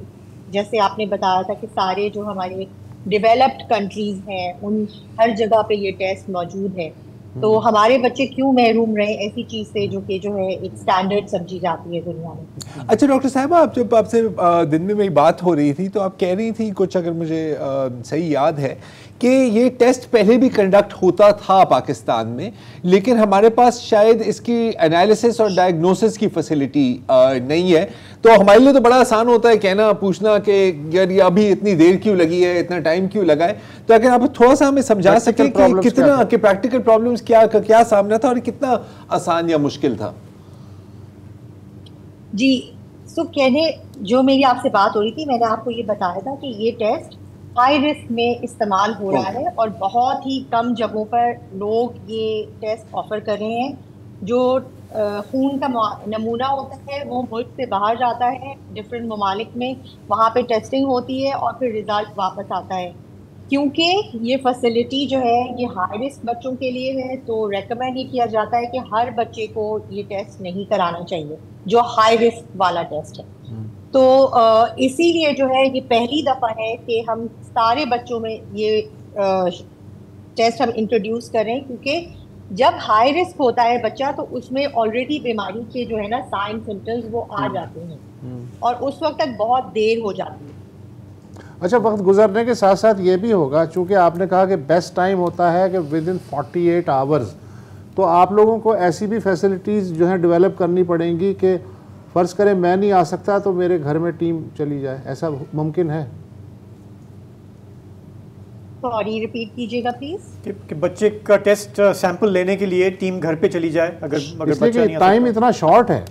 जैसे आपने बताया था कि सारे जो हमारे डेवलप्ड कंट्रीज हैं उन हर जगह पे ये टेस्ट मौजूद है, तो हमारे बच्चे क्यों महरूम रहे ऐसी चीज से जो है एक स्टैंडर्ड समझी जाती है दुनिया में। अच्छा डॉक्टर साहब, आप जब आपसे दिन में मेरी बात हो रही थी तो आप कह रही थी कुछ, अगर मुझे सही याद है, कि ये टेस्ट पहले भी कंडक्ट होता था पाकिस्तान में, लेकिन हमारे पास शायद इसकी एनालिसिस और डायग्नोसिस की फैसिलिटी नहीं है। तो हमारे लिए तो बड़ा आसान होता है कहना, पूछना कि यार ये अभी इतनी देर क्यों लगी है, इतना टाइम क्यों लगा है। तो अगर आप थोड़ा सा हमें समझा सके कि कितना कि प्रैक्टिकल प्रॉब्लम्स क्या सामना था और कितना आसान या मुश्किल था। जी, सो कहने जो मेरी आपसे बात हो रही थी, मैंने आपको ये बताया था कि ये टेस्ट हाई रिस्क में इस्तेमाल हो रहा है और बहुत ही कम जगहों पर लोग ये टेस्ट ऑफर कर रहे हैं। जो खून का नमूना होता है वो मुल्क से बाहर जाता है डिफरेंट ममालिक में, वहाँ पे टेस्टिंग होती है और फिर रिजल्ट वापस आता है। क्योंकि ये फैसिलिटी जो है ये हाई रिस्क बच्चों के लिए है, तो रेकमेंड ये किया जाता है कि हर बच्चे को ये टेस्ट नहीं कराना चाहिए जो हाई रिस्क वाला टेस्ट है। तो इसीलिए जो है ये पहली दफ़ा है कि हम सारे बच्चों में ये टेस्ट हम इंट्रोड्यूस करें, क्योंकि जब हाई रिस्क होता है बच्चा तो उसमें ऑलरेडी बीमारी के जो है ना साइन सिम्टम्स वो आ जाते हैं और उस वक्त तक बहुत देर हो जाती है। अच्छा, वक्त गुजरने के साथ साथ ये भी होगा, चूँकि आपने कहा कि बेस्ट टाइम होता है कि विद इन 48 आवर्स, तो आप लोगों को ऐसी भी फैसिलिटीज़ जो है डेवलप करनी पड़ेंगी कि फ़र्ज़ करें मैं नहीं आ सकता तो मेरे घर में टीम चली जाए, ऐसा मुमकिन है? सॉरी, रिपीट कीजिएगा प्लीज। कि बच्चे का टेस्ट सैंपल लेने के लिए टीम घर पे चली जाए अगर बच्चा नहीं आ टाइम इतना शॉर्ट है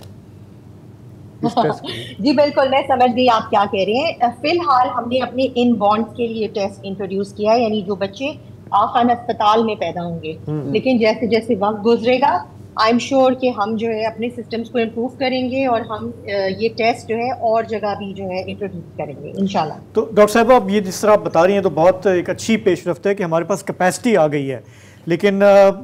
इस टेस्ट के। जी बिल्कुल, मैं समझ गई आप क्या कह रहे हैं। फिलहाल हमने अपने इन बॉन्ड के लिए टेस्ट इंट्रोड्यूस किया है, यानी जो बच्चे आखान अस्पताल में पैदा होंगे, लेकिन जैसे जैसे वक्त गुजरेगा आई एम श्योर कि हम जो है अपने सिस्टम्स को इम्प्रूव करेंगे और हम ये टेस्ट जो है और जगह भी जो है इंट्रोड्यूस करेंगे इंशाल्लाह। तो डॉक्टर साहब, आप ये जिस तरह आप बता रही हैं तो बहुत एक अच्छी पेशरफ्त है कि हमारे पास कैपेसिटी आ गई है, लेकिन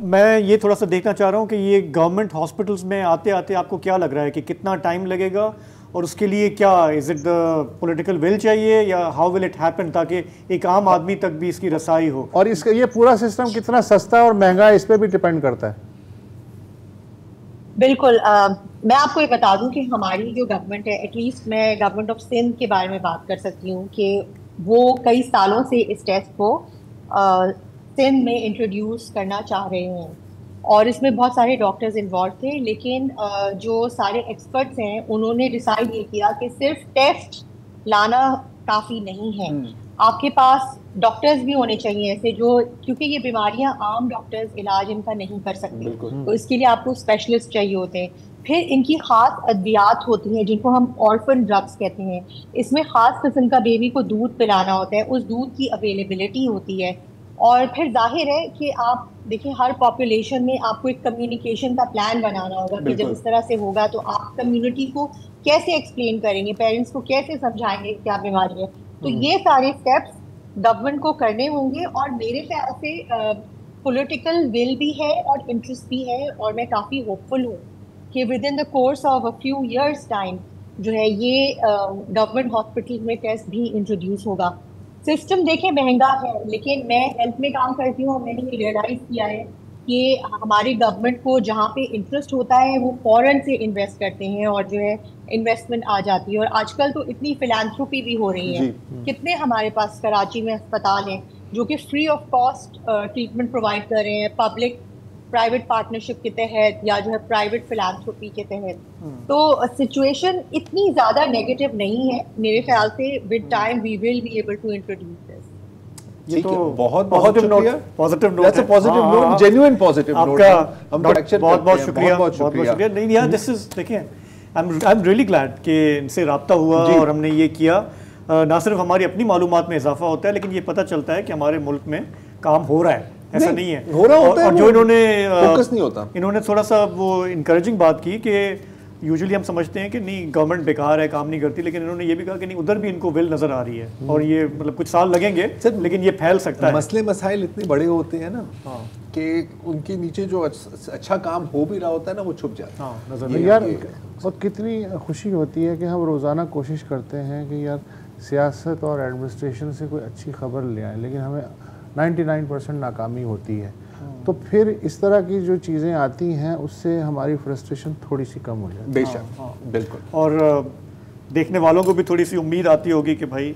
मैं ये थोड़ा सा देखना चाह रहा हूँ कि ये गवर्नमेंट हॉस्पिटल्स में आते आते आपको क्या लग रहा है कि कितना टाइम लगेगा और उसके लिए क्या is it the political will चाहिए या हाउ विल इट हैपन, ताकि एक आम आदमी तक भी इसकी रसाई हो? और इसका ये पूरा सिस्टम कितना सस्ता और महंगा है, इस पर भी डिपेंड करता है। बिल्कुल, मैं आपको ये बता दूं कि हमारी जो गवर्नमेंट है, एटलीस्ट मैं गवर्नमेंट ऑफ सिंध के बारे में बात कर सकती हूँ कि वो कई सालों से इस टेस्ट को सिंध में इंट्रोड्यूस करना चाह रहे हैं और इसमें बहुत सारे डॉक्टर्स इन्वॉल्व थे, लेकिन जो सारे एक्सपर्ट्स हैं उन्होंने डिसाइड ये किया कि सिर्फ टेस्ट लाना काफ़ी नहीं है, आपके पास डॉक्टर्स भी होने चाहिए ऐसे जो, क्योंकि ये बीमारियां आम डॉक्टर्स इलाज इनका नहीं कर सकते, तो इसके लिए आपको स्पेशलिस्ट चाहिए होते हैं। फिर इनकी ख़ास अद्वियात होती हैं जिनको हम ऑर्फन ड्रग्स कहते हैं, इसमें ख़ास किस्म का बेबी को दूध पिलाना होता है, उस दूध की अवेलेबिलिटी होती है। और फिर जाहिर है कि आप देखिए हर पॉपुलेशन में आपको एक कम्युनिकेशन का प्लान बनाना होगा कि जब इस तरह से होगा तो आप कम्युनिटी को कैसे एक्सप्लेन करेंगे, पेरेंट्स को कैसे समझाएंगे क्या बीमारी है। तो ये सारे स्टेप्स गवर्नमेंट को करने होंगे और मेरे ख्याल से पॉलिटिकल विल भी है और इंटरेस्ट भी है, और मैं काफ़ी होपफुल हूँ कि with in the course of a few years time जो है ये गवर्नमेंट हॉस्पिटल में टेस्ट भी इंट्रोड्यूस होगा। सिस्टम देखें महंगा है, लेकिन मैं हेल्थ में काम करती हूँ और मैंने ये रियलाइज़ किया है कि हमारी गवर्नमेंट को जहाँ पे इंटरेस्ट होता है वो फ़ौरन से इन्वेस्ट करते हैं और जो है इन्वेस्टमेंट आ जाती है। और आजकल तो इतनी फिलैंथ्रोपी भी हो रही है, कितने हमारे पास कराची में अस्पताल हैं जो कि free of cost treatment provide कर रहे हैं पब्लिक प्राइवेट पार्टनरशिप के तहत या जो है प्राइवेट फिलांथ्रोपी के तहत। तो सिचुएशन इतनी ज़्यादा नेगेटिव नहीं है मेरे ख्याल से। With time we will be able to introduce this. ये तो बहुत बहुत शुक्रिया, positive note, that's a positive note, genuine positive note. आपका हम बहुत बहुत शुक्रिया, बहुत शुक्रिया। नहीं यार, दिस इज, देखिए आई एम रियली ग्लैड कि इनसे रब्ता हुआ और हमने ये किया। ना सिर्फ हमारी अपनी मालूमात में इजाफा होता है, लेकिन ये पता चलता है कि हमारे मुल्क में काम हो रहा है, ऐसा नहीं है हो रहा होता है। और जो इन्होंने फोकस नहीं होता, इन्होंने थोड़ा सा वो इनकरेजिंग बात की कि यूजुअली हम समझते हैं कि नहीं गवर्नमेंट बेकार है, काम नहीं करती, लेकिन इन्होंने ये भी कहा कि नहीं उधर भी इनको विल नजर आ रही है और ये मतलब कुछ साल लगेंगे लेकिन ये फैल सकता है। मसले मसाइल इतने बड़े होते हैं ना कि उनके नीचे जो अच्छा काम हो भी रहा होता है ना वो छुप जाता है। नजर यार, और कितनी खुशी होती है कि हम रोज़ाना कोशिश करते हैं कि यार सियासत और एडमिनिस्ट्रेशन से कोई अच्छी खबर ले आए, लेकिन हमें 99% नाकामी होती है। तो फिर इस तरह की जो चीज़ें आती हैं उससे हमारी फ्रस्ट्रेशन थोड़ी सी कम हो जाती है। बेशक, बिल्कुल। और देखने वालों को भी थोड़ी सी उम्मीद आती होगी कि भाई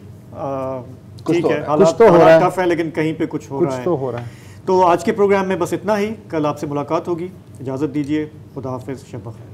ठीक है, हालात तो हो रहा है, टफ है, लेकिन कहीं पे कुछ हो रहा है। तो आज के प्रोग्राम में बस इतना ही। कल आपसे मुलाकात होगी, इजाज़त दीजिए, खुदा हाफिज़, शब बख़ैर।